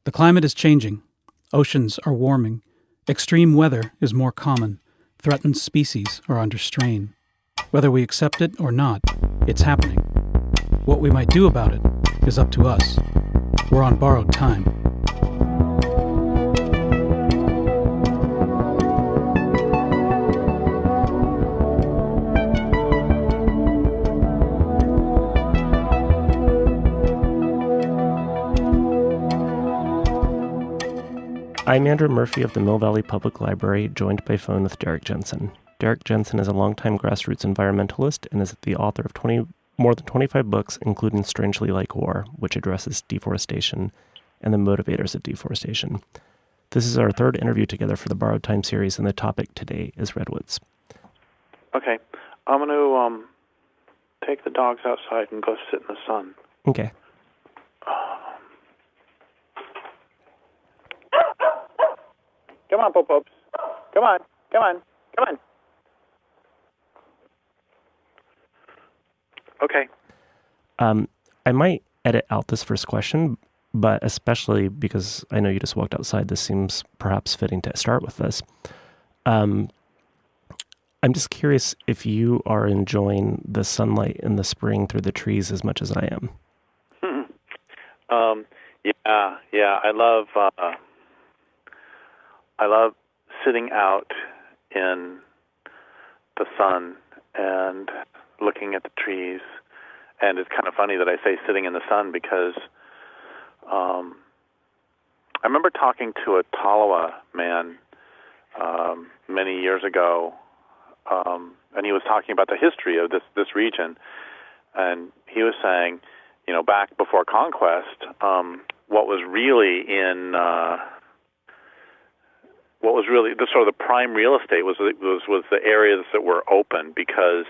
The climate is changing. Oceans are warming. Extreme weather is more common. Threatened species are under strain. Whether we accept it or not, it's happening. What we might do about it is up to us. We're on borrowed time. I'm Andrew Murphy of the Mill Valley Public Library, joined by phone with Derrick Jensen. Derrick Jensen is a longtime grassroots environmentalist and is the author of more than 25 books, including Strangely Like War, which addresses deforestation and the motivators of deforestation. This is our third interview together for the Borrowed Time series, and the topic today is Redwoods. Okay. I'm going to take the dogs outside and go sit in the sun. Okay. Come on, Pope-Popes. Come on. Okay. I might edit out this first question, but especially because I know you just walked outside, this seems perhaps fitting to start with this. I'm just curious if you are enjoying the sunlight in the spring through the trees as much as I am. Yeah. I love sitting out in the sun and looking at the trees. And it's kind of funny that I say sitting in the sun because I remember talking to a Tolowa man many years ago, and he was talking about the history of this region. And he was saying, back before conquest, what was really the sort of the prime real estate was the areas that were open, because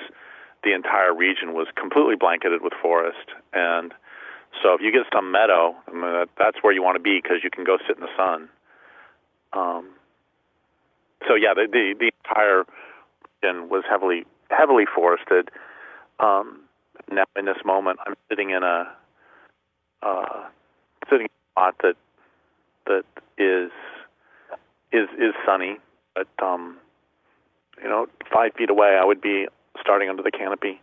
the entire region was completely blanketed with forest. And so if you get some meadow, that's where you want to be, because you can go sit in the sun. The entire region was heavily forested. Now in this moment, I'm sitting in a spot that is sunny, but 5 feet away I would be starting under the canopy.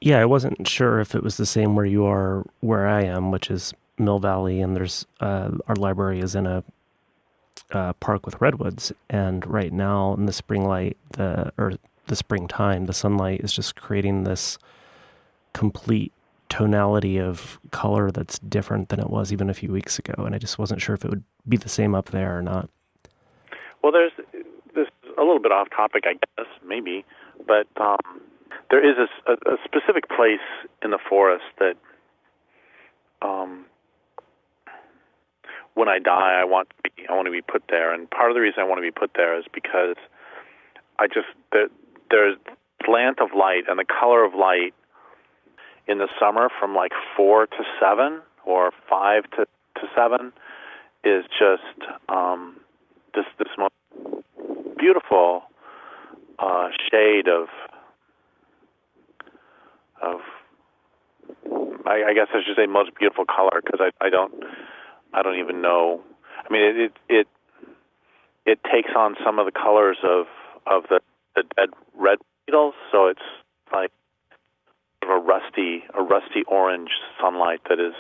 Yeah, I wasn't sure if it was the same where you are, where I am, which is Mill Valley, and there's our library is in a park with redwoods, and right now in the the springtime, the sunlight is just creating this complete tonality of color that's different than it was even a few weeks ago, and I just wasn't sure if it would be the same up there or not. Well, there's this a little bit off topic, I guess, maybe, but there is a specific place in the forest that when I die, I want to be put there. And part of the reason I want to be put there is because there's slant of light and the color of light in the summer from like 4 to 7 or 5 to 7 is just this most beautiful shade of I guess I should say most beautiful color, because I don't even know. I mean, it takes on some of the colors of the dead red beetles, so it's like a rusty orange sunlight that is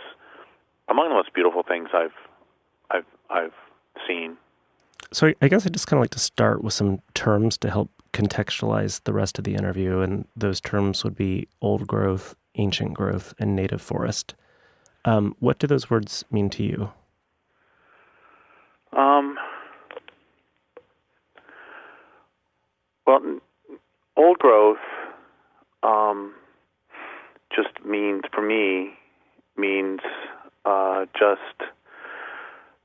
among the most beautiful things I've seen. So I guess I'd just kind of like to start with some terms to help contextualize the rest of the interview, and those terms would be old growth, ancient growth, and native forest. What do those words mean to you? Well, old growth just means just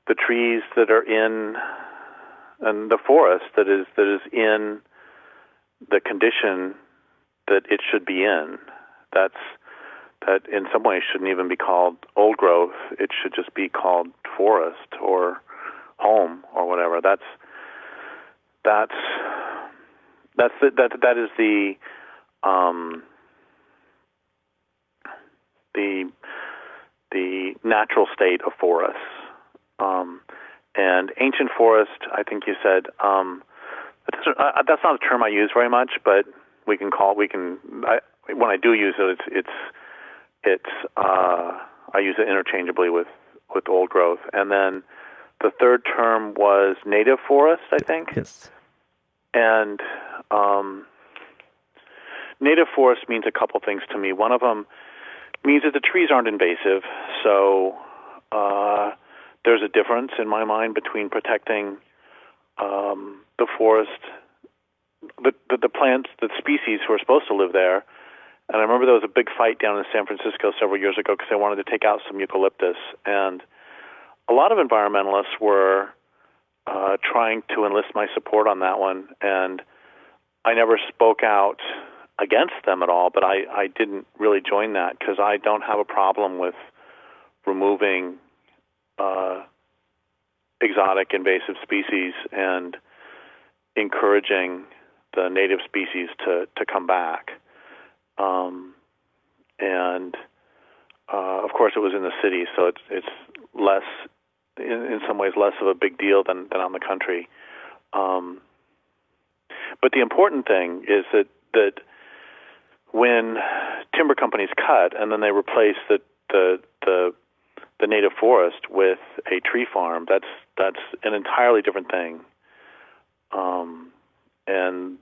the trees that are in and the forest that is in the condition that it should be in. That in some ways shouldn't even be called old growth. It should just be called forest or home or whatever. That is the natural state of forests. And ancient forest, I think you said, that's not a term I use very much, but when I do use it, I use it interchangeably with old growth. And then the third term was native forest, I think. Yes. And native forest means a couple things to me. One of them means that the trees aren't invasive, so there's a difference in my mind between protecting the forest, the plants, the species who are supposed to live there. And I remember there was a big fight down in San Francisco several years ago because they wanted to take out some eucalyptus. And a lot of environmentalists were trying to enlist my support on that one. And I never spoke out against them at all, but I didn't really join that because I don't have a problem with removing exotic invasive species and encouraging the native species to come back. And of course, it was in the city, so it's less, in some ways, less of a big deal than on the country. But the important thing is that when timber companies cut and then they replace the native forest with a tree farm, that's an entirely different thing. And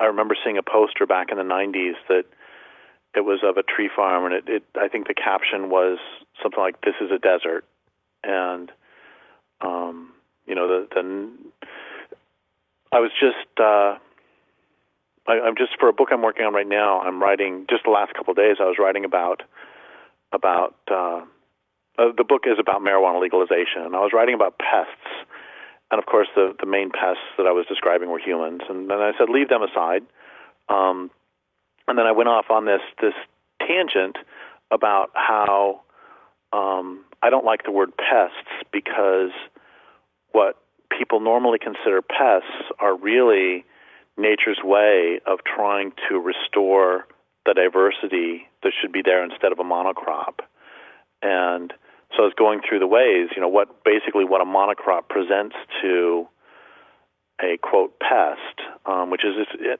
I remember seeing a poster back in the 90s that it was of a tree farm, and I think the caption was something like, "This is a desert." And I was just I'm just, for a book I'm working on right now, I'm writing, just the last couple of days, I was writing about the book is about marijuana legalization, and I was writing about pests. And of course, the main pests that I was describing were humans. And then I said, leave them aside. And then I went off on this tangent about how I don't like the word pests, because what people normally consider pests are really nature's way of trying to restore the diversity that should be there instead of a monocrop. And so I was going through the ways, what a monocrop presents to a, quote, pest, which is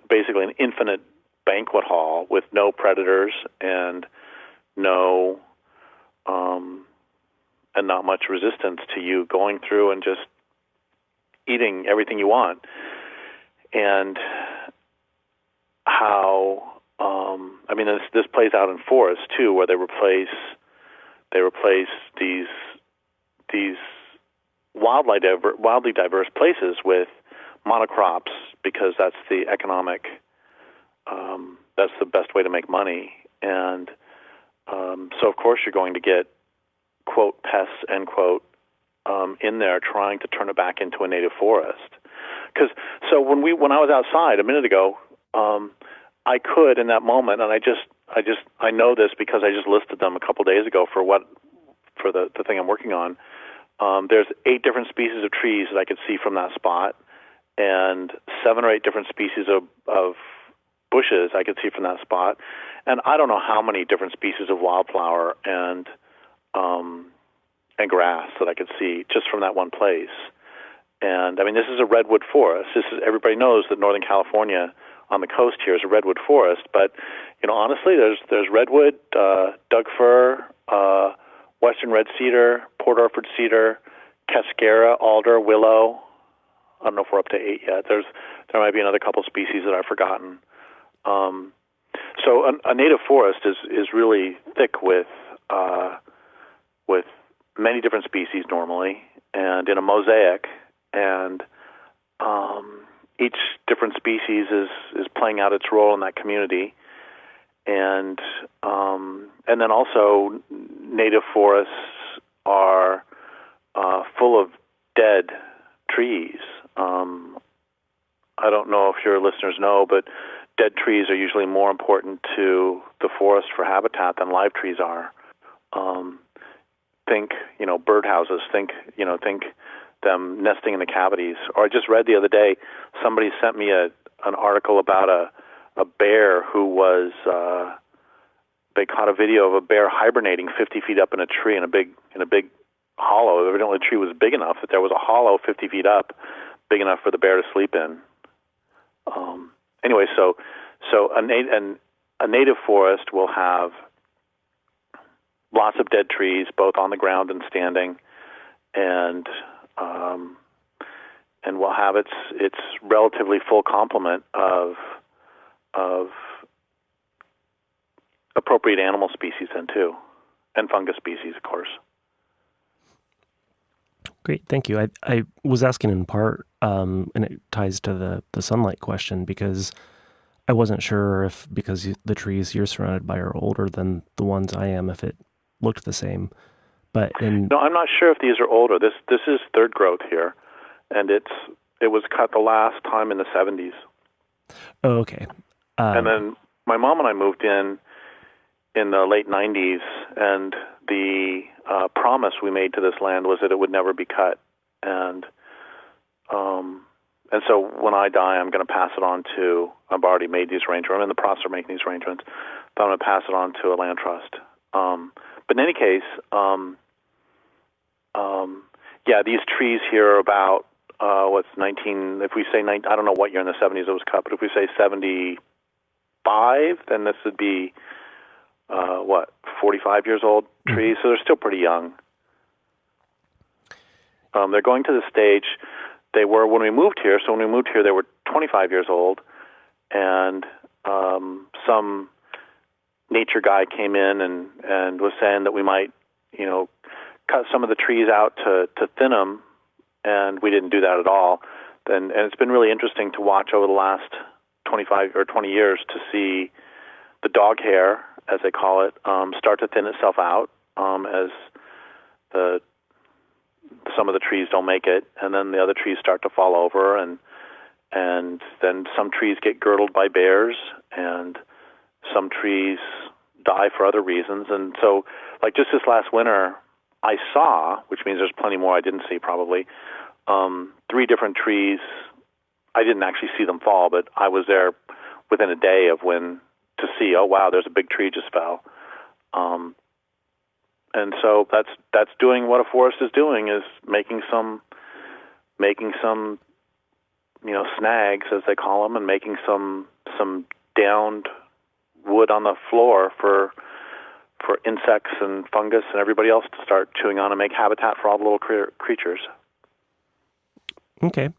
basically an infinite banquet hall with no predators and no and not much resistance to you going through and just eating everything you want. And how this plays out in forests too, where they replace these wildly diverse places with monocrops, because that's the economic, that's the best way to make money. And so of course you're going to get, quote, pests, end quote, in there trying to turn it back into a native forest. So when I was outside a minute ago, I could, in that moment, and I know this because I just listed them a couple days ago for the thing I'm working on. There's 8 different species of trees that I could see from that spot, and 7 or 8 different species of bushes I could see from that spot, and I don't know how many different species of wildflower and grass that I could see just from that one place. And this is a redwood forest. Everybody knows that Northern California on the coast here is a redwood forest, but honestly, there's redwood, Doug fir, western red cedar, Port Orford cedar, cascara, alder, willow. I don't know if we're up to 8 yet. There might be another couple species that I've forgotten. So a native forest is really thick with many different species normally, and in a mosaic, and each different species is playing out its role in that community, and then also native forests are full of dead trees. I don't know if your listeners know, but dead trees are usually more important to the forest for habitat than live trees are. Think, birdhouses. Think them nesting in the cavities. Or I just read the other day, somebody sent me an article about a bear who was, they caught a video of a bear hibernating 50 feet up in a tree in a big hollow. Evidently the tree was big enough that there was a hollow 50 feet up, big enough for the bear to sleep in. Anyway, so a native forest will have lots of dead trees, both on the ground and standing, and will have its relatively full complement of appropriate animal species then too, and fungus species, of course. Great, thank you. I was asking in part, and it ties to the sunlight question, because I wasn't sure if, because the trees you're surrounded by are older than the ones I am, if it looked the same. But no, I'm not sure if these are older. This is third growth here, and it was cut the last time in the 70s. Oh, okay. And then my mom and I moved in the late 90s, and the promise we made to this land was that it would never be cut. And so when I die, I'm going to pass it on to, I've already made these arrangements, I'm in the process of making these arrangements, but I'm going to pass it on to a land trust. But in any case, these trees here are about, if we say, I don't know what year in the 70s it was cut, but if we say 75, then this would be, 45 years old trees, so they're still pretty young. They're going to the stage they were when we moved here. So when we moved here, they were 25 years old, and some nature guy came in and was saying that we might, cut some of the trees out to thin them, and we didn't do that at all. And it's been really interesting to watch over the last 25 or 20 years to see the dog hair, as they call it, start to thin itself out as some of the trees don't make it, and then the other trees start to fall over, and then some trees get girdled by bears, and some trees die for other reasons. And so, like just this last winter, I saw, which means there's plenty more I didn't see probably, 3 different trees. I didn't actually see them fall, but I was there within a day of when to see, oh wow, there's a big tree just fell. And so that's doing what a forest is doing, is making some snags, as they call them, and making some downed wood on the floor for insects and fungus and everybody else to start chewing on and make habitat for all the little creatures. Okay.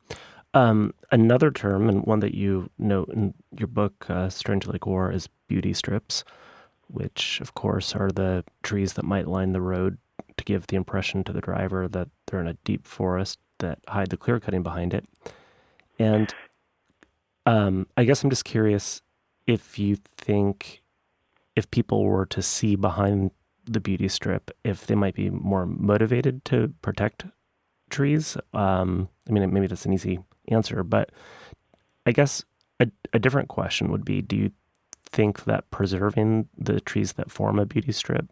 Another term, and one that you note in your book, Strange Lake War, is beauty strips, which, of course, are the trees that might line the road to give the impression to the driver that they're in a deep forest that hide the clear cutting behind it. And I guess I'm just curious if you think if people were to see behind the beauty strip, if they might be more motivated to protect trees. I mean, maybe that's an easy answer, but I guess a different question would be, do you think that preserving the trees that form a beauty strip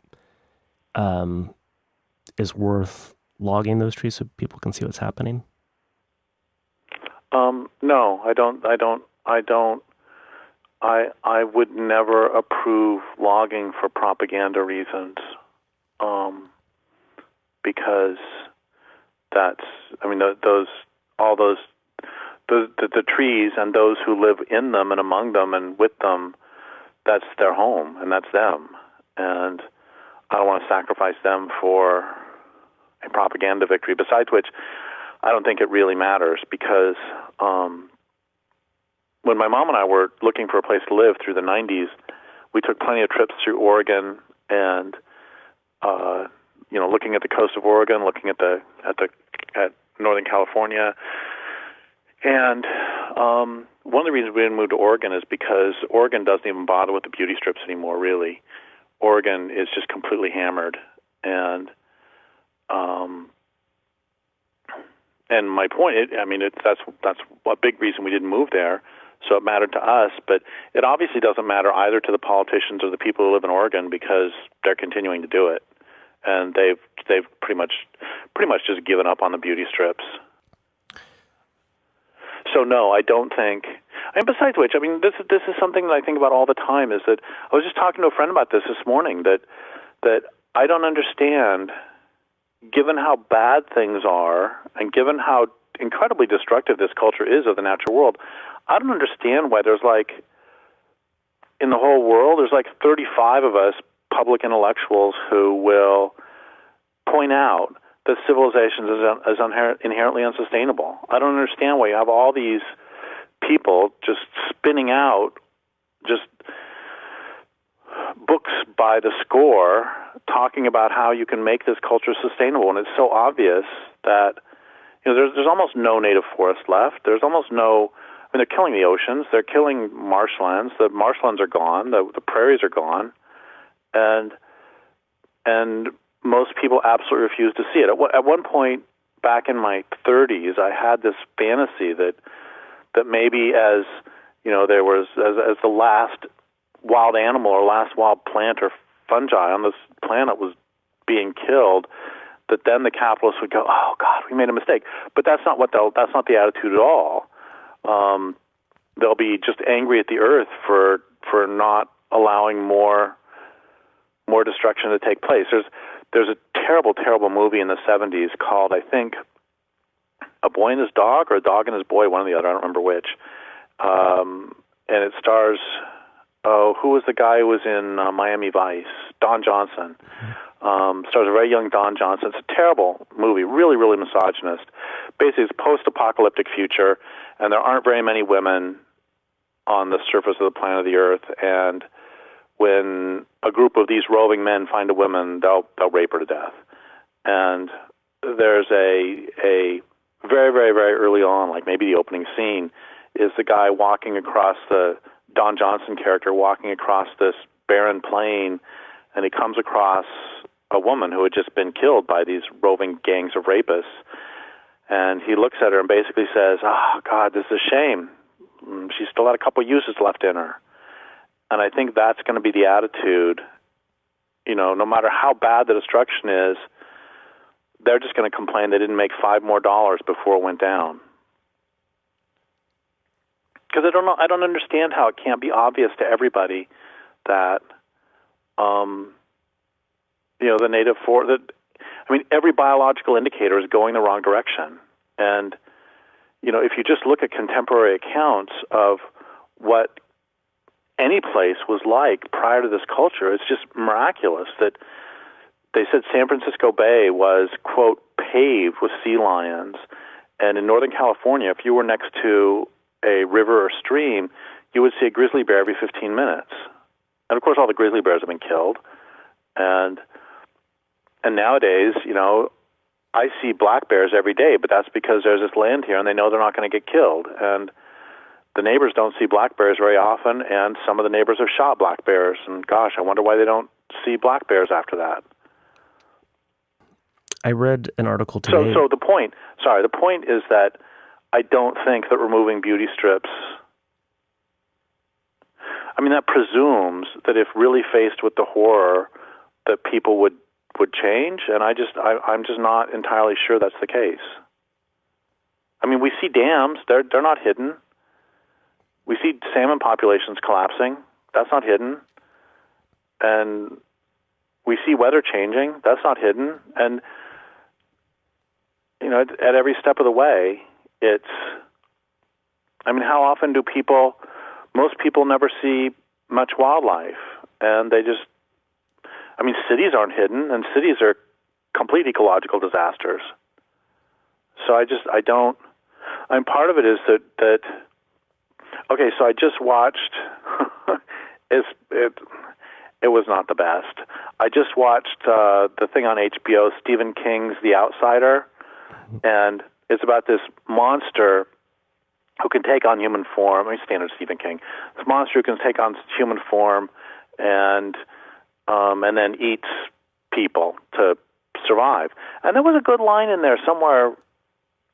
is worth logging those trees so people can see what's happening? No, I don't. I would never approve logging for propaganda reasons, because that's, I mean, the trees and those who live in them and among them and with them, that's their home and that's them. And I don't want to sacrifice them for a propaganda victory, besides which I don't think it really matters, because when my mom and I were looking for a place to live through the 90s, we took plenty of trips through Oregon and, looking at the coast of Oregon, looking at Northern California. And one of the reasons we didn't move to Oregon is because Oregon doesn't even bother with the beauty strips anymore, really. Oregon is just completely hammered. And my point, that's a big reason we didn't move there. So it mattered to us, but it obviously doesn't matter either to the politicians or the people who live in Oregon, because they're continuing to do it, and they've pretty much just given up on the beauty strips. So no, I don't think. And besides which, I mean, this is something that I think about all the time. Is that I was just talking to a friend about this morning, that I don't understand. given how bad things are, and given how incredibly destructive this culture is of the natural world, I don't understand why there's like, in the whole world, there's like 35 of us public intellectuals who will point out that civilization is inherently unsustainable. I don't understand why you have all these people just spinning out just books by the score talking about how you can make this culture sustainable, and it's so obvious that there's almost no native forest left. There's almost no. I mean, they're killing the oceans. They're killing marshlands. The marshlands are gone. The prairies are gone, and most people absolutely refuse to see it. At one point back in my 30s, I had this fantasy that maybe as there was as the last wild animal or last wild plant or fungi on this planet was being killed, that then the capitalists would go, "Oh God, we made a mistake." But that's not the attitude at all. They'll be just angry at the earth for not allowing more destruction to take place. There's a terrible movie in the 70s called, I think, A Boy and His Dog or A Dog and His Boy, one or the other, I don't remember which. And it stars, who was the guy who was in Miami Vice? Don Johnson. Stars a very young Don Johnson. It's a terrible movie, really, really misogynist. Basically, it's a post-apocalyptic future, and there aren't very many women on the surface of the planet of the Earth, and when a group of these roving men find a woman, they'll rape her to death. And there's a very, very, very early on, like maybe the opening scene, is the guy walking across Don Johnson character walking across this barren plain, and he comes across a woman who had just been killed by these roving gangs of rapists. And he looks at her and basically says, "Oh, God, this is a shame. She's still had a couple uses left in her." And I think that's going to be the attitude, no matter how bad the destruction is, they're just going to complain they didn't make $5 more before it went down. Because I don't understand how it can't be obvious to everybody that, the native forest, every biological indicator is going the wrong direction. And, if you just look at contemporary accounts of what any place was like prior to this culture, it's just miraculous that they said San Francisco Bay was, quote, paved with sea lions. And in Northern California, if you were next to a river or stream, you would see a grizzly bear every 15 minutes. And, of course, all the grizzly bears have been killed. And nowadays, I see black bears every day, but that's because there's this land here, and they know they're not going to get killed. And the neighbors don't see black bears very often, and some of the neighbors have shot black bears. And, gosh, I wonder why they don't see black bears after that. I read an article today. So the point is that I don't think that removing beauty strips, that presumes that if really faced with the horror, that people would change, and I'm just not entirely sure that's the case. We see dams, they're not hidden. We see salmon populations collapsing, that's not hidden. And we see weather changing, that's not hidden. And at every step of the way, it's, how often do most people never see much wildlife, and they just, cities aren't hidden, and cities are complete ecological disasters. So part of it is that okay, so I just watched, it was not the best. I just watched the thing on HBO, Stephen King's The Outsider, and it's about this monster who can take on human form. Standard Stephen King. This monster who can take on human form and then eats people to survive. And there was a good line in there somewhere.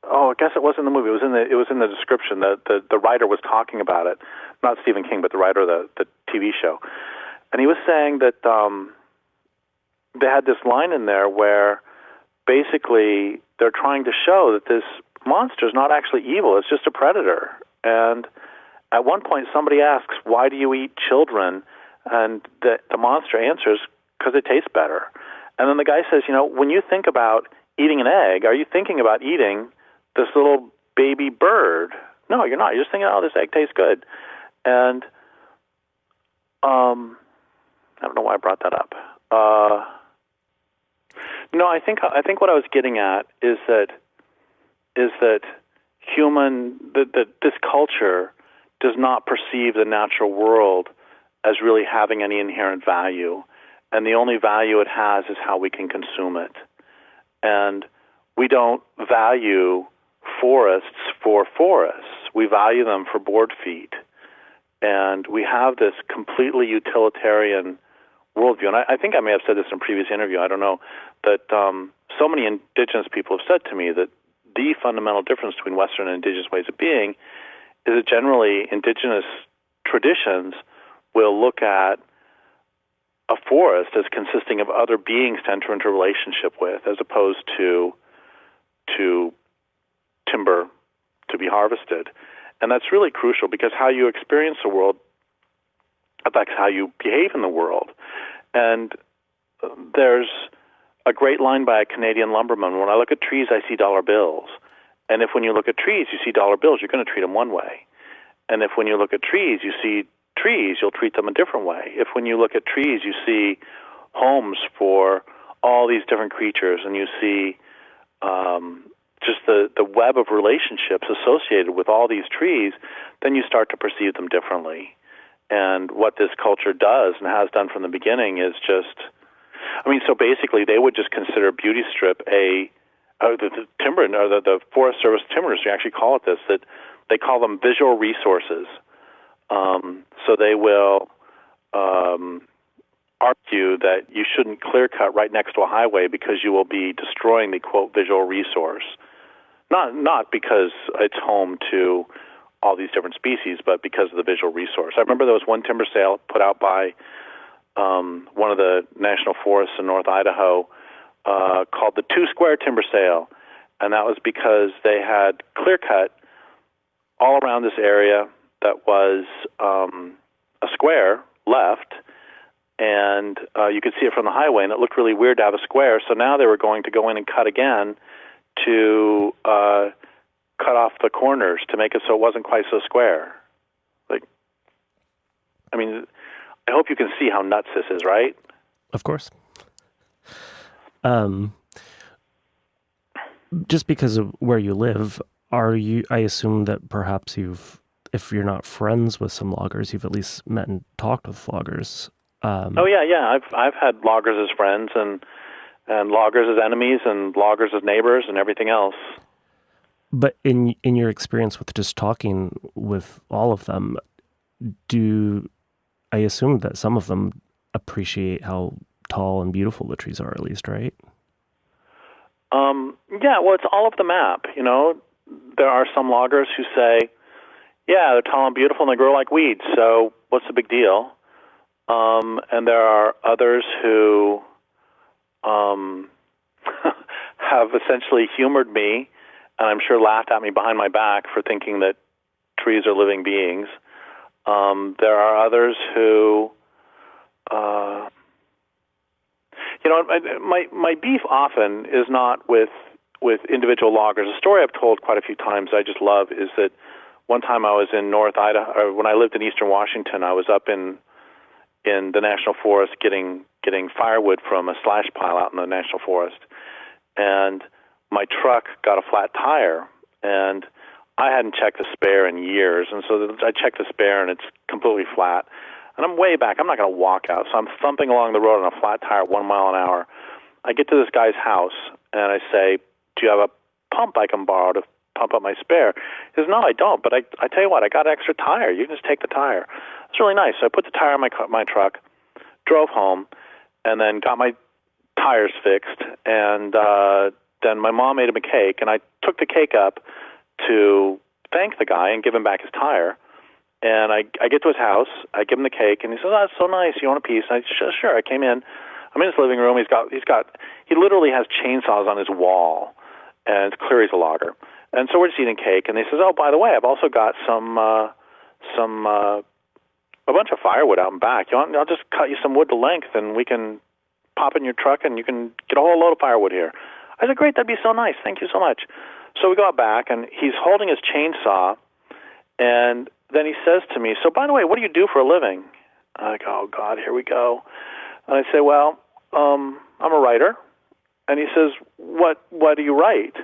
Oh, I guess it wasn't in the movie. It was in the description. The writer was talking about it, not Stephen King, but the writer of the TV show. And he was saying that they had this line in there where basically they're trying to show that this monster is not actually evil. It's just a predator. And at one point somebody asks, "Why do you eat children?" And the monster answers, "Because it tastes better." And then the guy says, when you think about eating an egg, are you thinking about eating this little baby bird? No, you're not. You're just thinking, oh, this egg tastes good. And I don't know why I brought that up. No, I think what I was getting at is that this culture does not perceive the natural world as really having any inherent value, and the only value it has is how we can consume it. And we don't value forests for forests. We value them for board feet. And we have this completely utilitarian worldview. And I think I may have said this in a previous interview, I don't know, that so many indigenous people have said to me that the fundamental difference between Western and indigenous ways of being is that generally indigenous traditions will look at a forest as consisting of other beings to enter into a relationship with, as opposed to timber to be harvested. And that's really crucial, because how you experience the world affects how you behave in the world. And there's a great line by a Canadian lumberman: when I look at trees, I see dollar bills. And if when you look at trees, you see dollar bills, you're going to treat them one way. And if when you look at trees, you see trees, you'll treat them a different way. If when you look at trees, you see homes for all these different creatures, and you see just the web of relationships associated with all these trees, then you start to perceive them differently. And what this culture does and has done from the beginning is just, so basically they would just consider beauty strip the timber, or the Forest Service timber industry actually call it this, that they call them visual resources. So they will argue that you shouldn't clear cut right next to a highway because you will be destroying the, quote, visual resource. Not because it's home to all these different species, but because of the visual resource. I remember there was one timber sale put out by one of the national forests in North Idaho called the 2 Square Timber Sale, and that was because they had clear cut all around this area that was a square left, and you could see it from the highway, and it looked really weird to have a square, so now they were going to go in and cut again to cut off the corners to make it so it wasn't quite so square. I hope you can see how nuts this is, right? Of course. Just because of where you live, I assume that perhaps if you're not friends with some loggers, you've at least met and talked with loggers. Yeah. I've had loggers as friends and loggers as enemies and loggers as neighbors and everything else. But in your experience with just talking with all of them, I assume that some of them appreciate how tall and beautiful the trees are, at least, right? Yeah, well, it's all over the map, There are some loggers who say, yeah, they're tall and beautiful and they grow like weeds, so what's the big deal? And there are others who have essentially humored me, and I'm sure laughed at me behind my back for thinking that trees are living beings. There are others who, my beef often is not with individual loggers. A story I've told quite a few times I just love is that one time I was in North Idaho, or when I lived in Eastern Washington, I was up in the National Forest getting firewood from a slash pile out in the National Forest, and my truck got a flat tire, and I hadn't checked the spare in years, and so I checked the spare, and it's completely flat. And I'm way back. I'm not going to walk out, so I'm thumping along the road on a flat tire at 1 mile an hour. I get to this guy's house, and I say, do you have a pump I can borrow to pump up my spare? He says, no, I don't, but I tell you what, I got an extra tire. You can just take the tire. It's really nice. So I put the tire on my truck, drove home, and then got my tires fixed, and then my mom made him a cake, and I took the cake up to thank the guy and give him back his tire. And I get to his house, I give him the cake, and he says, oh, that's so nice, you want a piece? And I said, sure. I came in, I'm in his living room, he literally has chainsaws on his wall, and it's clear he's a logger. And so we're just eating cake, and he says, oh, by the way, I've also got a bunch of firewood out in back. I'll just cut you some wood to length, and we can pop in your truck, and you can get a whole load of firewood here. I said, great, that'd be so nice. Thank you so much. So we go out back, and he's holding his chainsaw, and then he says to me, so by the way, what do you do for a living? I go, oh, God, here we go. And I say, well, I'm a writer. And he says, what do you write?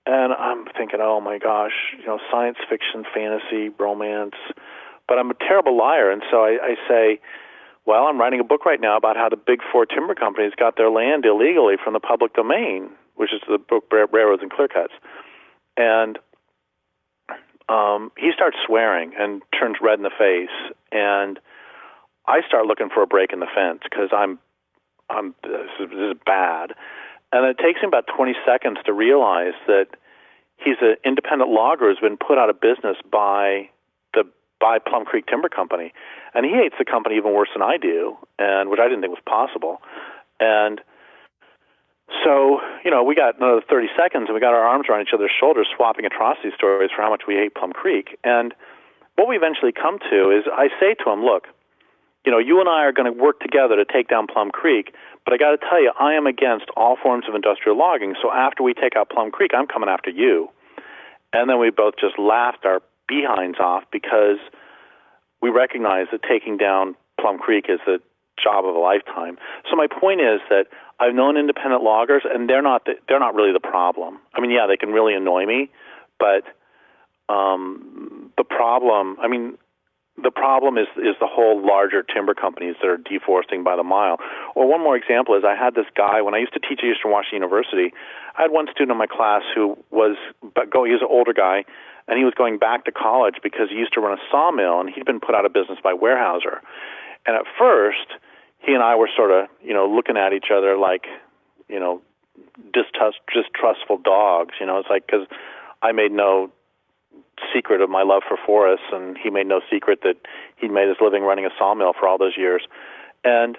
And I'm thinking, oh, my gosh, science fiction, fantasy, romance. But I'm a terrible liar. And so I say, well, I'm writing a book right now about how the big four timber companies got their land illegally from the public domain, which is the book Railroads and Clear-Cuts. And he starts swearing and turns red in the face. And I start looking for a break in the fence because this is bad. And it takes him about 20 seconds to realize that he's an independent logger who's been put out of business by Plum Creek Timber Company. And he hates the company even worse than I do, and which I didn't think was possible. And so, we got another 30 seconds, and we got our arms around each other's shoulders swapping atrocity stories for how much we hate Plum Creek. And what we eventually come to is I say to him, look, you and I are going to work together to take down Plum Creek, but I got to tell you, I am against all forms of industrial logging, so after we take out Plum Creek, I'm coming after you. And then we both just laughed our behinds off because we recognize that taking down Plum Creek is the job of a lifetime. So my point is that I've known independent loggers, and they're not really the problem. I mean, yeah, they can really annoy me, but the problem is the whole larger timber companies that are deforesting by the mile. Or one more example is I had this guy, when I used to teach at Eastern Washington University, I had one student in my class who he was an older guy, and he was going back to college because he used to run a sawmill, and he'd been put out of business by Weyerhaeuser. And at first, he and I were sort of, looking at each other like, distrustful dogs. It's like, because I made no secret of my love for forests, and he made no secret that he'd made his living running a sawmill for all those years. And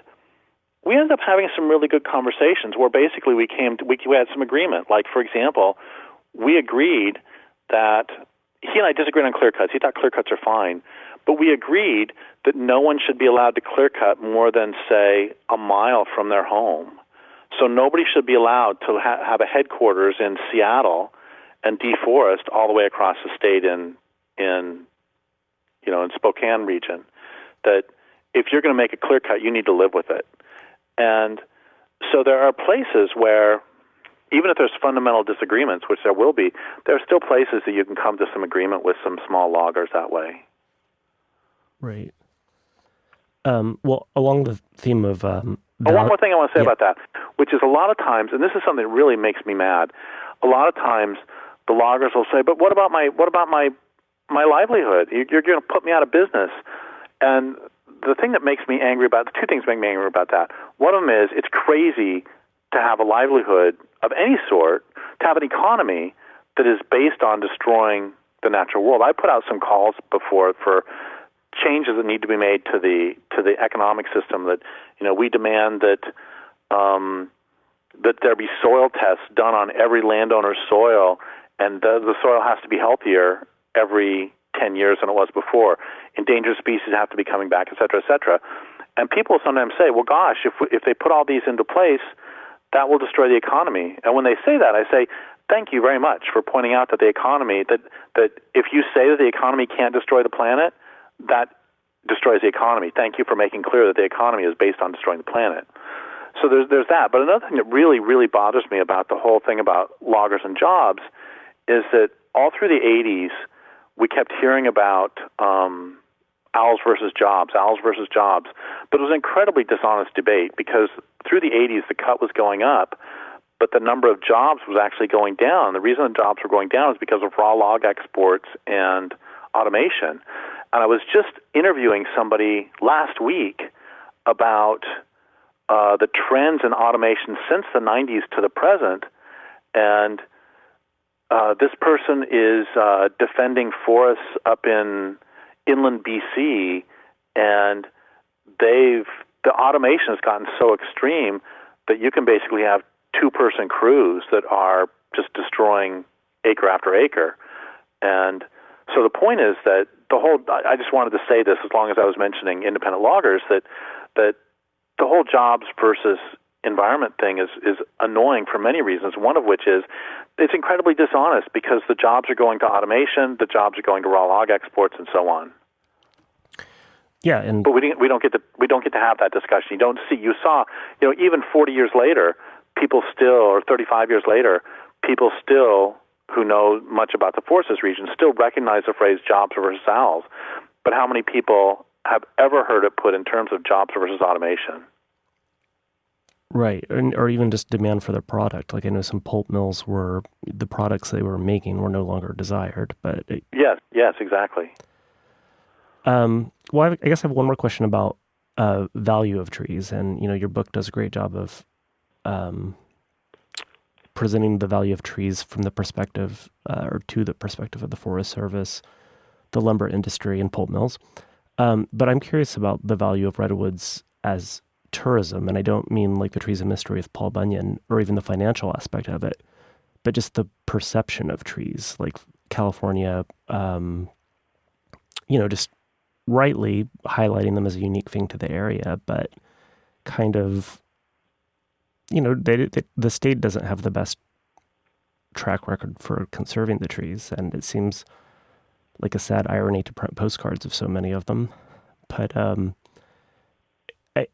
we ended up having some really good conversations where basically we had some agreement. Like, for example, we agreed that he and I disagreed on clear cuts. He thought clear cuts are fine. But we agreed that no one should be allowed to clear cut more than, say, a mile from their home. So nobody should be allowed to have a headquarters in Seattle and deforest all the way across the state in Spokane region. That if you're going to make a clear cut, you need to live with it. And so there are places where, even if there's fundamental disagreements, which there will be, there are still places that you can come to some agreement with some small loggers that way. Right. Well, along the theme of... one more thing I want to say about that, which is a lot of times, and this is something that really makes me mad, a lot of times the loggers will say, but what about my livelihood? You're going to put me out of business. And the thing that makes me angry about, two things make me angry about that. One of them is it's crazy to have a livelihood of any sort, to have an economy that is based on destroying the natural world. I put out some calls before for changes that need to be made to the economic system. That we demand that there be soil tests done on every landowner's soil, and the soil has to be healthier every 10 years than it was before. Endangered species have to be coming back, et cetera, et cetera. And people sometimes say, well, gosh, if they put all these into place, that will destroy the economy. And when they say that, I say, thank you very much for pointing out that the economy, that if you say that the economy can't destroy the planet, that destroys the economy. Thank you for making clear that the economy is based on destroying the planet. So there's that. But another thing that really, really bothers me about the whole thing about loggers and jobs is that all through the 80s, we kept hearing about owls versus jobs. But it was an incredibly dishonest debate because through the 80s, the cut was going up, but the number of jobs was actually going down. The reason the jobs were going down is because of raw log exports and automation. And I was just interviewing somebody last week about the trends in automation since the 90s to the present, and this person is defending forests up in inland BC, and the automation has gotten so extreme that you can basically have two-person crews that are just destroying acre after acre. And so the point is that I just wanted to say this as long as I was mentioning independent loggers, that the whole jobs versus environment thing is annoying for many reasons, one of which is it's incredibly dishonest because the jobs are going to automation, the jobs are going to raw log exports, and so on. Yeah, and but we don't get to have that discussion. You saw even 40 years later, people still, or 35 years later, people still who know much about the Forces region still recognize the phrase jobs versus owls. But how many people have ever heard it put in terms of jobs versus automation? Right, or even just demand for their product. Like I know some pulp mills the products they were making were no longer desired. But yes, exactly. Well, I guess I have one more question about value of trees, and your book does a great job of presenting the value of trees from the perspective, or to the perspective of the Forest Service, the lumber industry, and pulp mills. But I'm curious about the value of redwoods as tourism, and I don't mean like the Trees of Mystery with Paul Bunyan, or even the financial aspect of it, but just the perception of trees, like California, just rightly highlighting them as a unique thing to the area, but kind of, the state doesn't have the best track record for conserving the trees, and it seems like a sad irony to print postcards of so many of them. But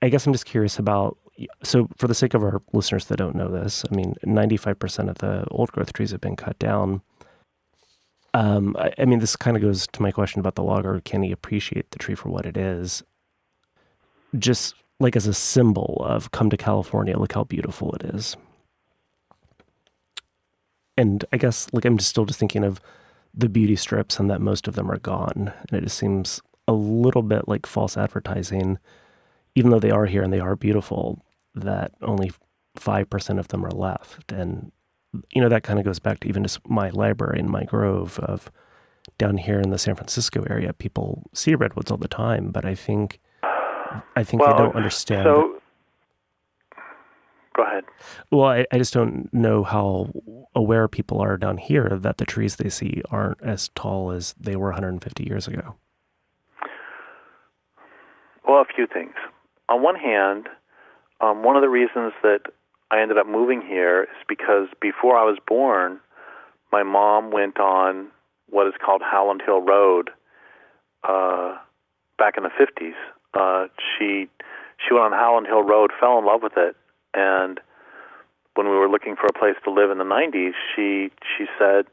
I guess I'm just curious about, so for the sake of our listeners that don't know this, 95% of the old growth trees have been cut down. This kind of goes to my question about the logger. Can he appreciate the tree for what it is? Just like as a symbol of come to California, look how beautiful it is. And I guess I'm still thinking of the beauty strips and that most of them are gone. And it just seems a little bit like false advertising, even though they are here and they are beautiful, that only 5% of them are left. And, that kind of goes back to even just my library and my grove of down here in the San Francisco area. People see redwoods all the time, but I think they don't understand. So, go ahead. Well, I just don't know how aware people are down here that the trees they see aren't as tall as they were 150 years ago. Well, a few things. On one hand, one of the reasons that I ended up moving here is because before I was born, my mom went on what is called Howland Hill Road back in the 50s. She went on Howland Hill Road, fell in love with it, and when we were looking for a place to live in the 90s, she said,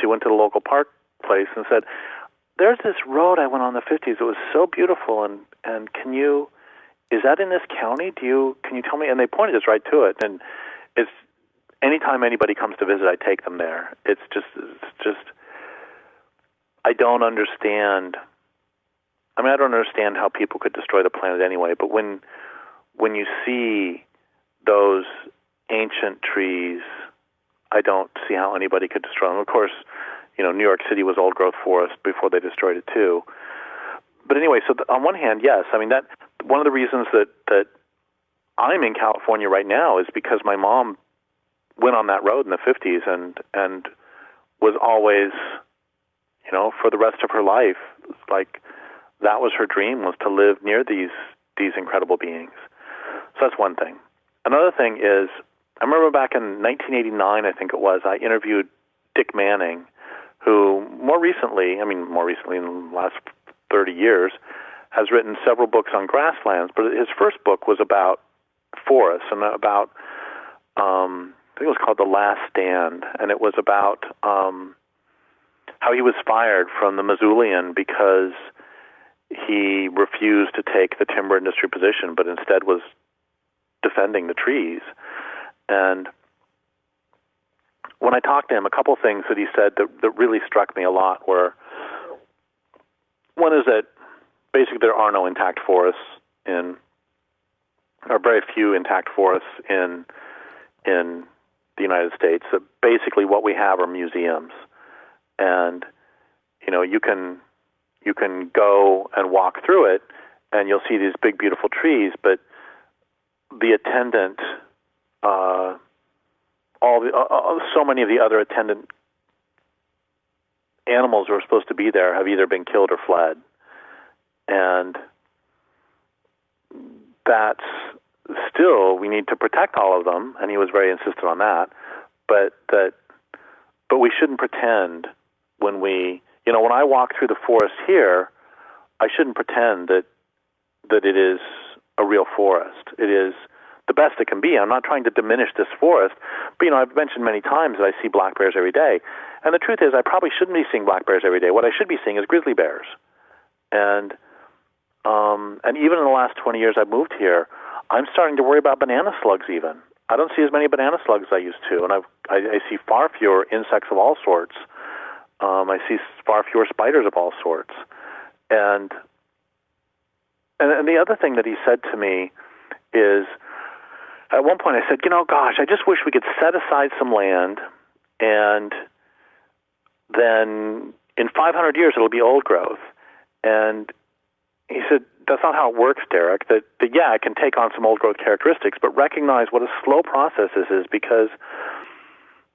she went to the local park place and said, there's this road I went on in the 50s. It was so beautiful, and is that in this county? Can you tell me? And they pointed us right to it. And it's anytime anybody comes to visit, I take them there. It's just I don't understand. I don't understand how people could destroy the planet anyway. But when you see those ancient trees, I don't see how anybody could destroy them. Of course, New York City was old growth forest before they destroyed it too. But anyway, so on one hand, yes, that one of the reasons that I'm in California right now is because my mom went on that road in the 50s and was always, for the rest of her life, like that was her dream, was to live near these incredible beings. So that's one thing. Another thing is, I remember back in 1989, I think it was, I interviewed Dick Manning, who more recently in the last 30 years, has written several books on grasslands, but his first book was about forests and about, I think it was called The Last Stand, and it was about how he was fired from the Missoulian because he refused to take the timber industry position, but instead was defending the trees. And when I talked to him, a couple things that he said that really struck me a lot were, one is that basically there are no intact forests or very few intact forests in the United States. So basically what we have are museums. And, you can go and walk through it and you'll see these big, beautiful trees, but the attendant, so many of the other attendant animals who are supposed to be there have either been killed or fled. And still we need to protect all of them, and he was very insistent on that. But we shouldn't pretend when when I walk through the forest here, I shouldn't pretend that it is a real forest. It is the best it can be. I'm not trying to diminish this forest, but I've mentioned many times that I see black bears every day, and the truth is I probably shouldn't be seeing black bears every day. What I should be seeing is grizzly bears, and even in the last 20 years I've moved here, I'm starting to worry about banana slugs even. I don't see as many banana slugs as I used to, and I see far fewer insects of all sorts. I see far fewer spiders of all sorts. And the other thing that he said to me is, at one point I said, gosh, I just wish we could set aside some land, and then in 500 years it'll be old growth. And he said, that's not how it works, Derrick. That yeah, it can take on some old growth characteristics, but recognize what a slow process this is, because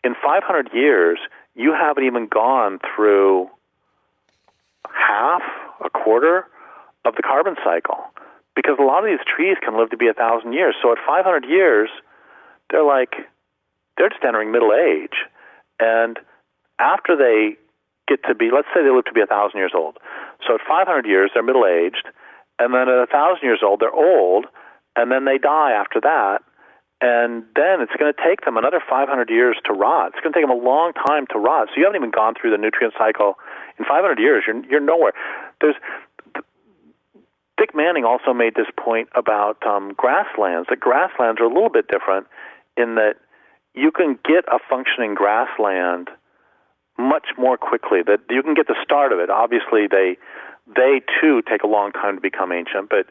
in 500 years, you haven't even gone through half, a quarter of the carbon cycle, because a lot of these trees can live to be 1,000 years. So at 500 years, they're just entering middle age. And after they get to be, let's say they live to be 1,000 years old. So at 500 years, they're middle-aged, and then at 1,000 years old, they're old, and then they die after that. And then it's going to take them another 500 years to rot. It's going to take them a long time to rot. So you haven't even gone through the nutrient cycle. In 500 years, you're nowhere. Dick Manning also made this point about grasslands, that grasslands are a little bit different in that you can get a functioning grassland much more quickly, that you can get the start of it. Obviously, they too take a long time to become ancient, but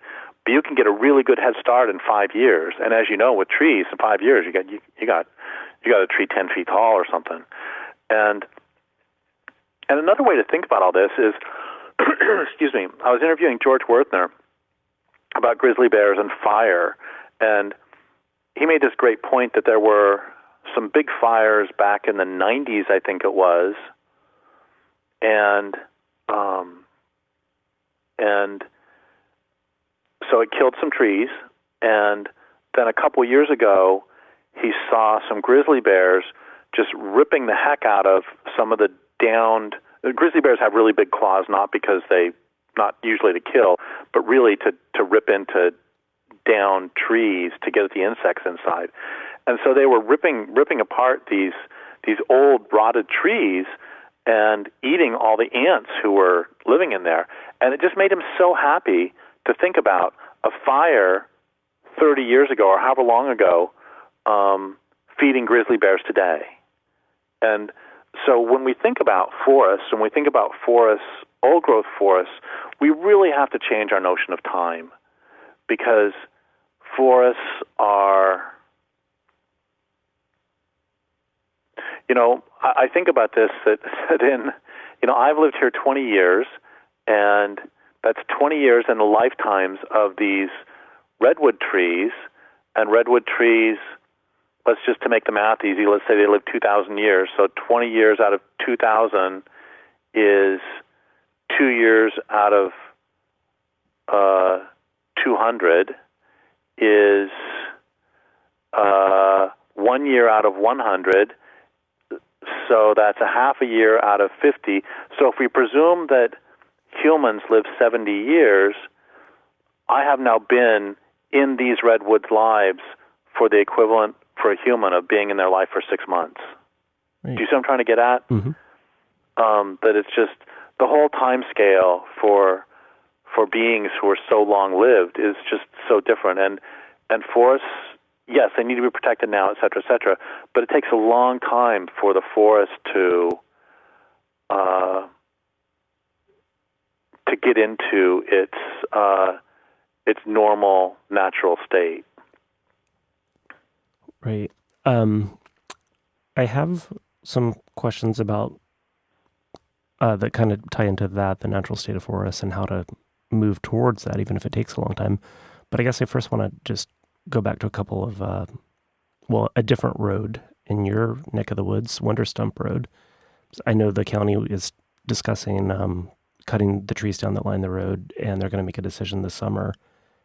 you can get a really good head start in 5 years. And as you know, with trees, in 5 years, you got a tree 10 feet tall or something. And another way to think about all this is, excuse me, I was interviewing George Werthner about grizzly bears and fire, and he made this great point that there were some big fires back in the 90s, I think it was, and so it killed some trees, and then a couple years ago, he saw some grizzly bears just ripping the heck out of some of the downed. Grizzly bears have really big claws, not usually to kill, but really to rip into downed trees to get at the insects inside. And so they were ripping apart these old rotted trees and eating all the ants who were living in there. And it just made him so happy to think about a fire 30 years ago or however long ago feeding grizzly bears today. And so when we think about forests, old growth forests, we really have to change our notion of time, because forests are, I think about this, that I've lived here 20 years, and that's 20 years in the lifetimes of these redwood trees. And redwood trees, let's just to make the math easy, let's say they live 2,000 years. So 20 years out of 2,000 is 2 years out of 200 is 1 year out of 100. So that's a half a year out of 50. So if we presume that humans live 70 years, I have now been in these redwoods' lives for the equivalent for a human of being in their life for 6 months. Right. Do you see what I'm trying to get at? Mm-hmm. That it's just the whole time scale for beings who are so long-lived is just so different. And forests, yes, they need to be protected now, et cetera, but it takes a long time for the forest to get into its normal, natural state. Right. I have some questions about that kind of tie into that, the natural state of forests, and how to move towards that, even if it takes a long time. But I guess I first want to just go back to a couple of, a different road in your neck of the woods, Winter Stump Road. I know the county is discussing cutting the trees down that line the road, and they're going to make a decision this summer.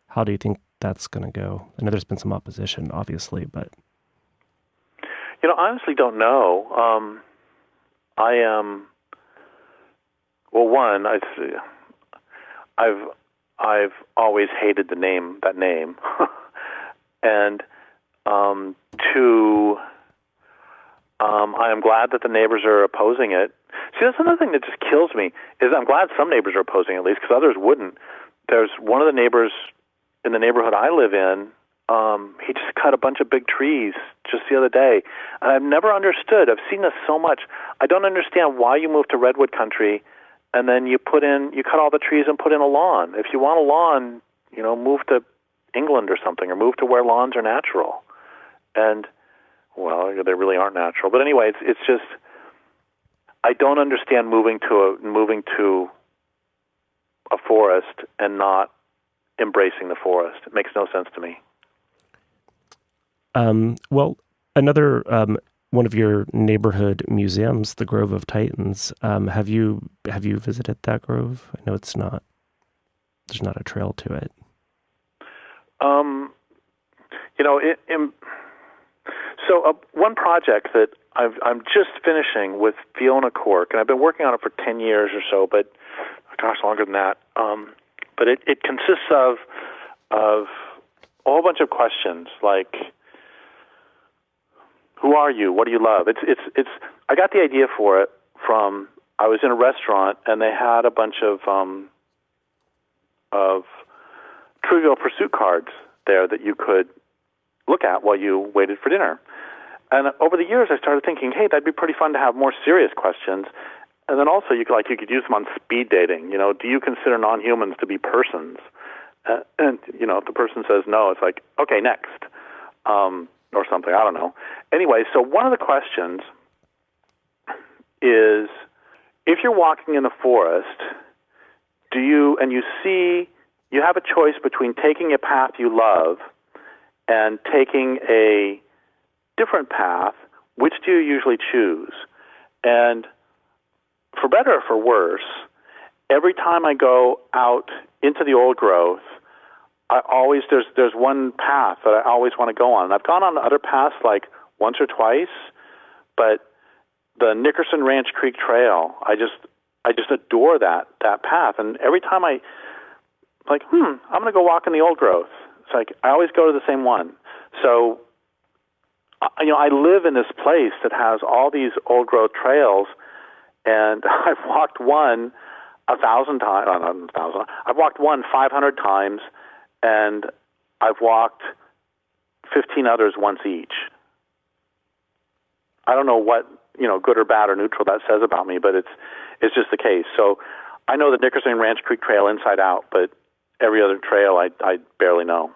How do you think that's going to go? I know there's been some opposition, obviously, but I honestly don't know. I am. Well, one, I've always hated that name, and two, I am glad that the neighbors are opposing it. See, that's another thing that just kills me, is I'm glad some neighbors are opposing it, at least, because others wouldn't. There's one of the neighbors in the neighborhood I live in, he just cut a bunch of big trees just the other day. And I've never understood. I've seen this so much. I don't understand why you move to redwood country and then you cut all the trees and put in a lawn. If you want a lawn, move to England or something, or move to where lawns are natural. And, well, they really aren't natural. But anyway, it's just, I don't understand moving to a forest and not embracing the forest. It makes no sense to me. Well, another one of your neighborhood museums, the Grove of Titans. Have you visited that grove? I know there's not a trail to it. One project that I'm just finishing with Fiona Cork, and I've been working on it for 10 years or so, but gosh, longer than that. But it consists of a whole bunch of questions like, who are you? What do you love? It's. I got the idea for it from, I was in a restaurant and they had a bunch of Trivial Pursuit cards there that you could look at while you waited for dinner. And over the years, I started thinking, hey, that'd be pretty fun to have more serious questions. And then also, you could use them on speed dating. Do you consider non-humans to be persons? And if the person says no, it's like, okay, next. Or something, I don't know. Anyway, so one of the questions is, if you're walking in the forest, you have a choice between taking a path you love and taking a different path, which do you usually choose? And for better or for worse, every time I go out into the old growth, there's one path that I always want to go on. And I've gone on other paths like once or twice, but the Nickerson Ranch Creek Trail, I just adore that path. And every time I'm going to go walk in the old growth. It's like I always go to the same one. So, I live in this place that has all these old growth trails, and I've walked one 1,000 times. Not 1,000. I've walked one 500 times. And I've walked 15 others once each. I don't know what, good or bad or neutral that says about me, but it's just the case. So I know the Nickerson Ranch Creek Trail inside out, but every other trail I barely know.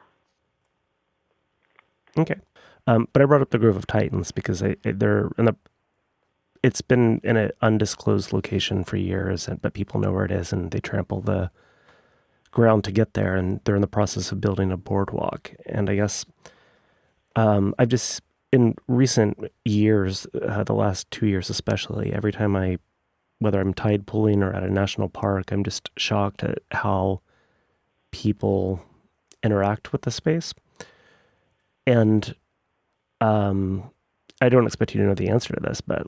Okay. But I brought up the Grove of Titans because it's been in an undisclosed location for years, but people know where it is, and they trample the ground to get there, and they're in the process of building a boardwalk. And I guess I've just, in recent years, the last 2 years especially, every time whether I'm tide pooling or at a national park, I'm just shocked at how people interact with the space. And I don't expect you to know the answer to this, but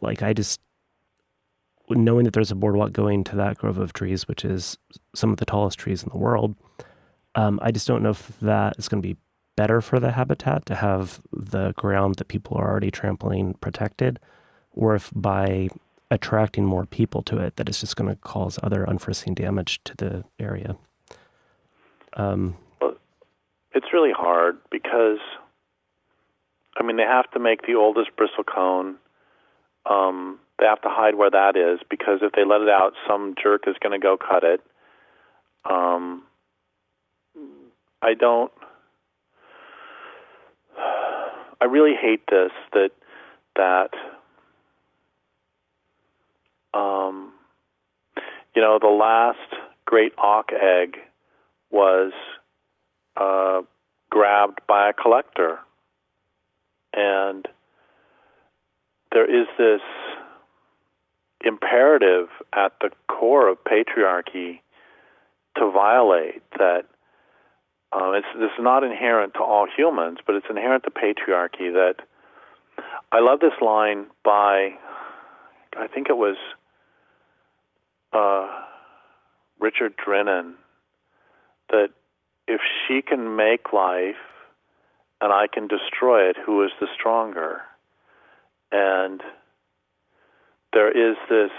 knowing that there's a boardwalk going to that grove of trees, which is some of the tallest trees in the world, I just don't know if that is going to be better for the habitat to have the ground that people are already trampling protected, or if by attracting more people to it, that it's just going to cause other unforeseen damage to the area. Well, it's really hard because, they have to make the oldest bristlecone. They have to hide where that is, because if they let it out, some jerk is going to go cut it. I really hate this, that the last great auk egg was grabbed by a collector. And there is this imperative at the core of patriarchy to violate that This is not inherent to all humans, but it's inherent to patriarchy. That I love this line by, I think it was Richard Drennan, that if she can make life and I can destroy it, who is the stronger? And there is this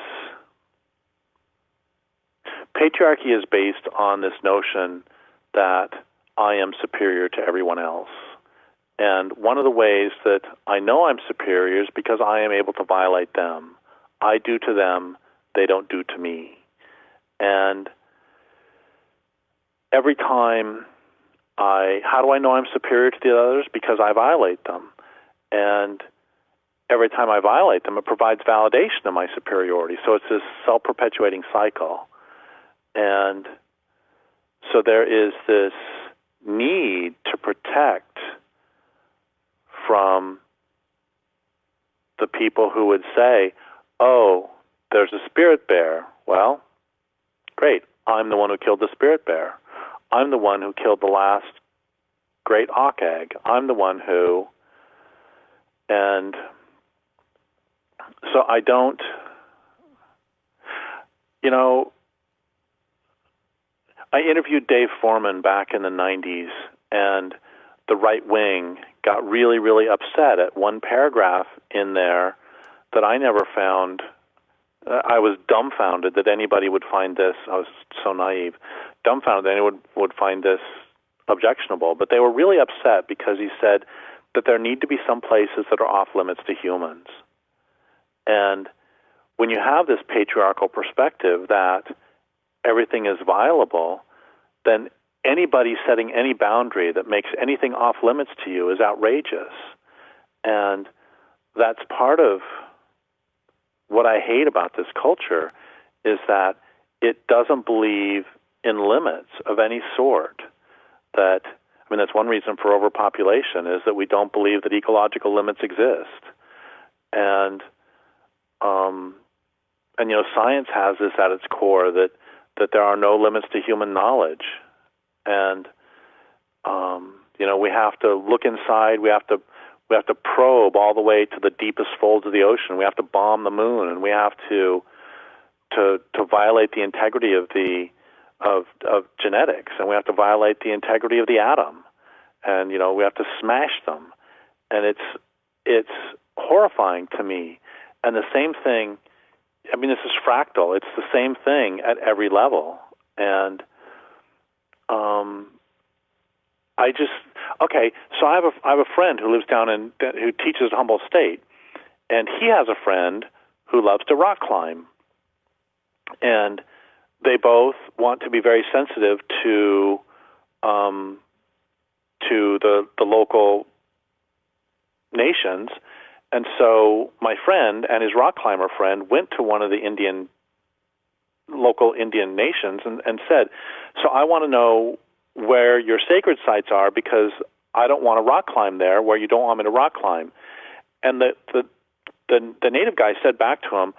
patriarchy is based on this notion that I am superior to everyone else. And one of the ways that I know I'm superior is because I am able to violate them. I do to them, they don't do to me. And every time how do I know I'm superior to the others? Because I violate them. And every time I violate them, it provides validation of my superiority. So it's this self-perpetuating cycle. And so there is this need to protect from the people who would say, oh, there's a spirit bear. Well, great. I'm the one who killed the spirit bear. I'm the one who killed the last great auk egg. I'm the one who... And so I don't... I interviewed Dave Foreman back in the 90s, and the right wing got really, really upset at one paragraph in there that I never found. I was dumbfounded that anybody would find this. I was so naive, dumbfounded that anyone would find this objectionable. But they were really upset because he said that there need to be some places that are off limits to humans. And when you have this patriarchal perspective that everything is violable, then anybody setting any boundary that makes anything off limits to you is outrageous. And that's part of what I hate about this culture, is that it doesn't believe in limits of any sort. That's one reason for overpopulation, is that we don't believe that ecological limits exist. And science has this at its core, that there are no limits to human knowledge. And, we have to look inside, we have to probe all the way to the deepest folds of the ocean, we have to bomb the moon, and we have to violate the integrity of genetics, and we have to violate the integrity of the atom, and, we have to smash them. And it's horrifying to me. And the same thing, this is fractal. It's the same thing at every level. And so I have a friend who lives who teaches at Humboldt State, and he has a friend who loves to rock climb. And they both want to be very sensitive to the local nations. And so my friend and his rock climber friend went to one of the local Indian nations and said, so I want to know where your sacred sites are, because I don't want to rock climb there where you don't want me to rock climb. And the native guy said back to him,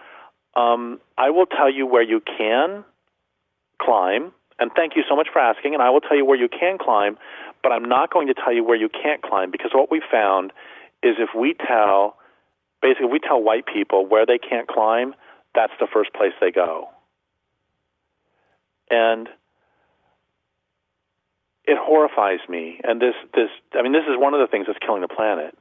I will tell you where you can climb, and thank you so much for asking, and I will tell you where you can climb, but I'm not going to tell you where you can't climb, because what we found is if we tell white people where they can't climb, that's the first place they go. And it horrifies me. And this is one of the things that's killing the planet.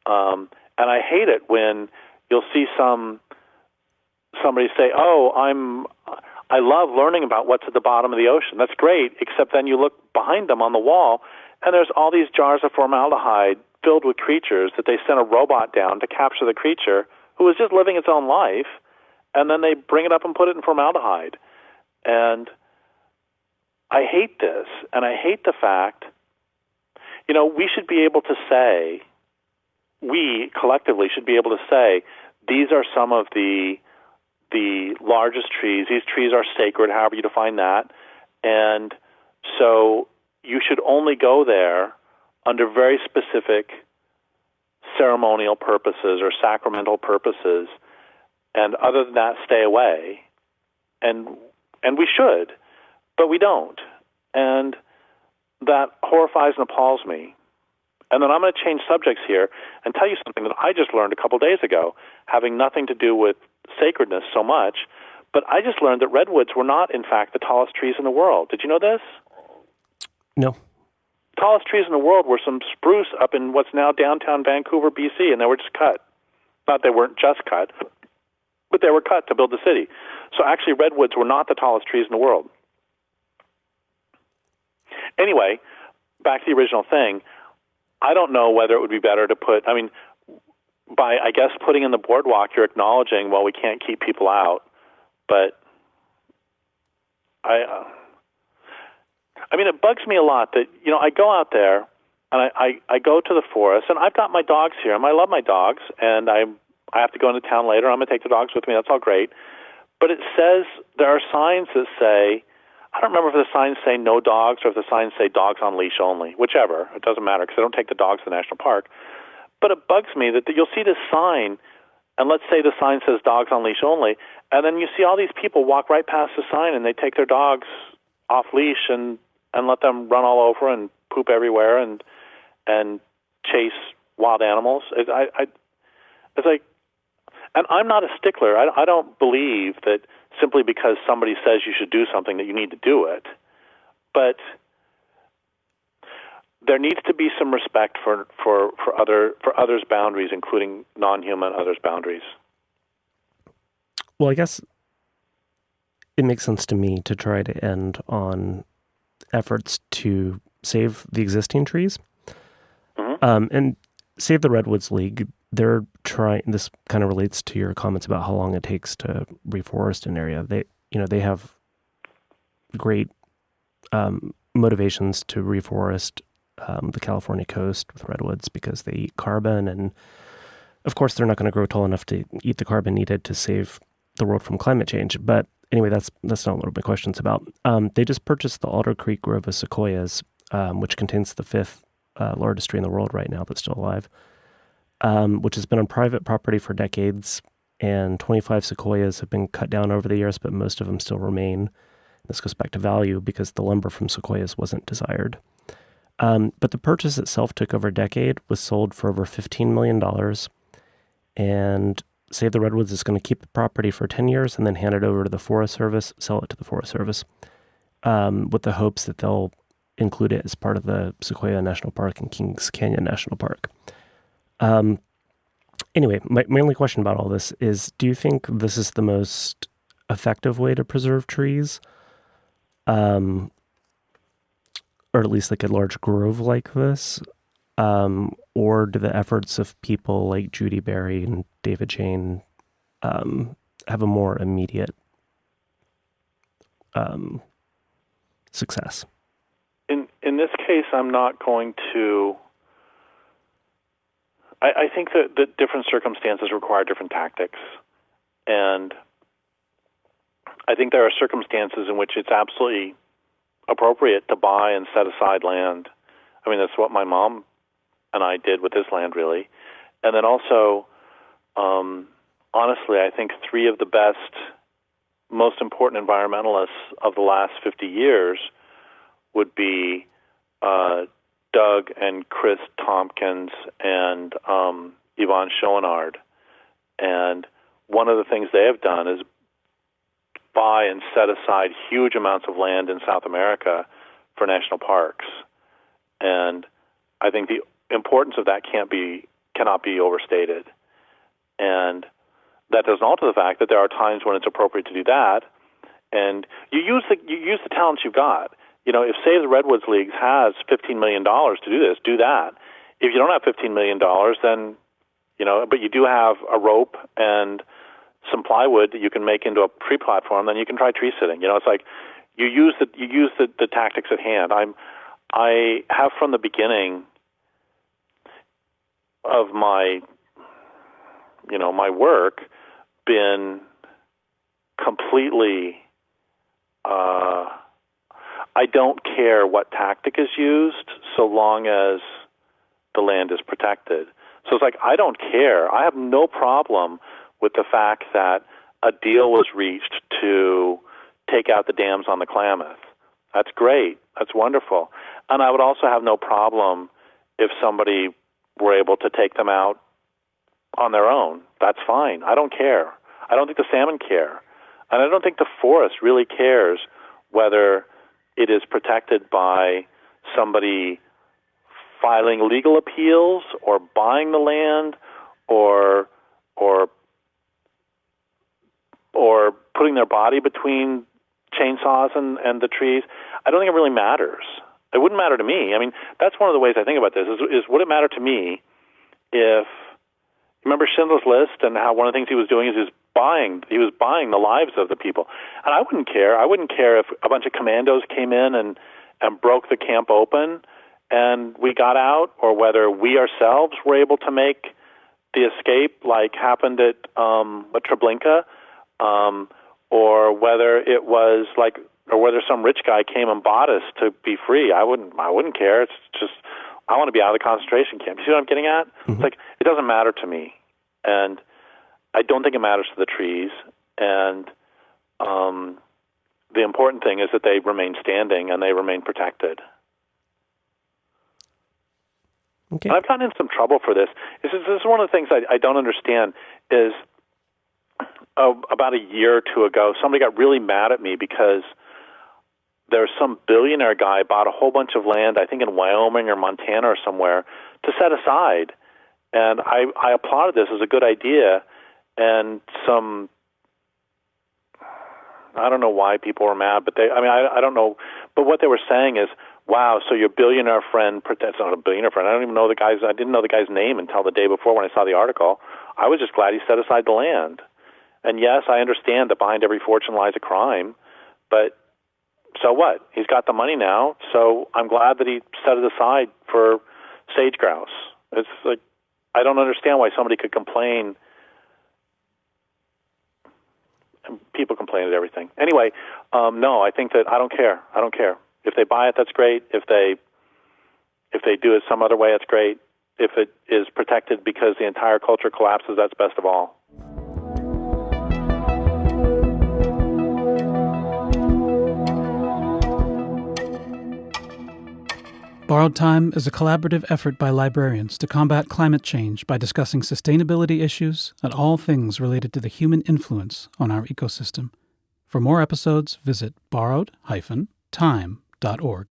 And I hate it when you'll see somebody say, I love learning about what's at the bottom of the ocean. That's great, except then you look behind them on the wall, and there's all these jars of formaldehyde filled with creatures that they sent a robot down to capture the creature who was just living its own life, and then they bring it up and put it in formaldehyde. And I hate this, and I hate the fact, we should be able to say, we collectively should be able to say, these are some of the largest trees. These trees are sacred, however you define that. And so you should only go there under very specific ceremonial purposes or sacramental purposes. And other than that, stay away. And we should, but we don't. And that horrifies and appalls me. And then I'm going to change subjects here and tell you something that I just learned a couple days ago, having nothing to do with sacredness so much, but I just learned that redwoods were not, in fact, the tallest trees in the world. Did you know this? No. Tallest trees in the world were some spruce up in what's now downtown Vancouver, BC, and they were just cut. Not they weren't just cut, but they were cut to build the city. So actually redwoods were not the tallest trees in the world. Anyway, back to the original thing, I don't know whether it would be better to put, by, I guess, putting in the boardwalk, you're acknowledging, well, we can't keep people out, but it bugs me a lot that, I go out there and I go to the forest, and I've got my dogs here, and I love my dogs, and I have to go into town later. I'm going to take the dogs with me. That's all great. But it says, there are signs that say, I don't remember if the signs say no dogs or if the signs say dogs on leash only, whichever. It doesn't matter because I don't take the dogs to the national park. But it bugs me that you'll see this sign, and let's say the sign says dogs on leash only, and then you see all these people walk right past the sign and they take their dogs off leash and let them run all over and poop everywhere and chase wild animals. It's like, and I'm not a stickler. I don't believe that simply because somebody says you should do something that you need to do it. But there needs to be some respect for others' boundaries, including non-human others' boundaries. Well, I guess it makes sense to me to try to end on efforts to save the existing trees. Mm-hmm. And Save the Redwoods League, they're trying, this kind of relates to your comments about how long it takes to reforest an area. They have great motivations to reforest the California coast with redwoods because they eat carbon, and of course they're not going to grow tall enough to eat the carbon needed to save the world from climate change. But anyway, that's not what my question's about. They just purchased the Alder Creek Grove of sequoias, which contains the fifth largest tree in the world right now that's still alive, which has been on private property for decades, and 25 sequoias have been cut down over the years, but most of them still remain. This goes back to value because the lumber from sequoias wasn't desired. But the purchase itself took over a decade, was sold for over $15 million, and Save the Redwoods is going to keep the property for 10 years and then hand it over to the Forest Service, sell it to the Forest Service, with the hopes that they'll include it as part of the Sequoia National Park and Kings Canyon National Park. Anyway, my only question about all this is, do you think this is the most effective way to preserve trees? Or at least like a large grove like this? Or do the efforts of people like Judy Berry and David Jane have a more immediate success? In this case, I'm not going to... I think that different circumstances require different tactics. And I think there are circumstances in which it's absolutely appropriate to buy and set aside land. I mean, that's what my mom and I did with this land, really. And then also, honestly, I think three of the best, most important environmentalists of the last 50 years would be Doug and Chris Tompkins and Yvonne Schoenard. And one of the things they have done is buy and set aside huge amounts of land in South America for national parks. And I think the importance of that cannot be overstated. And that doesn't alter the fact that there are times when it's appropriate to do that. And you use the talents you've got. If Save the Redwoods League has $15 million to do this, do that. If you don't have $15 million, then, but you do have a rope and some plywood that you can make into a tree platform, then you can try tree sitting. It's like you use the tactics at hand. I have from the beginning of my work been completely I don't care what tactic is used so long as the land is protected. So it's like, I don't care. I have no problem with the fact that a deal was reached to take out the dams on the Klamath. That's great. That's wonderful. And I would also have no problem if somebody were able to take them out on their own. That's fine. I don't care. I don't think the salmon care. And I don't think the forest really cares whether it is protected by somebody filing legal appeals or buying the land or putting their body between chainsaws and the trees. I don't think it really matters. It wouldn't matter to me. I mean, that's one of the ways I think about this, is would it matter to me if, remember Schindler's List and how one of the things he was doing is he was buying the lives of the people. And I wouldn't care. I wouldn't care if a bunch of commandos came in and broke the camp open and we got out, or whether we ourselves were able to make the escape like happened at Treblinka, or whether it was like, or whether some rich guy came and bought us to be free. I wouldn't care. It's just, I want to be out of the concentration camp. You see what I'm getting at? Mm-hmm. It's like, it doesn't matter to me. And I don't think it matters to the trees. And the important thing is that they remain standing and they remain protected. Okay. And I've gotten in some trouble for this. This is one of the things I don't understand is about a year or two ago, somebody got really mad at me because there's some billionaire guy bought a whole bunch of land, I think in Wyoming or Montana or somewhere, to set aside. And I applauded this as a good idea. And I don't know why people were mad, but I don't know. But what they were saying is, wow, so your billionaire friend, that's not a billionaire friend. I didn't know the guy's name until the day before when I saw the article. I was just glad he set aside the land. And yes, I understand that behind every fortune lies a crime, but so what? He's got the money now, so I'm glad that he set it aside for sage grouse. It's like, I don't understand why somebody could complain. People complain at everything. Anyway, no, I think that I don't care. I don't care. If they buy it, that's great. If they do it some other way, it's great. If it is protected because the entire culture collapses, that's best of all. Borrowed Time is a collaborative effort by librarians to combat climate change by discussing sustainability issues and all things related to the human influence on our ecosystem. For more episodes, visit borrowed-time.org.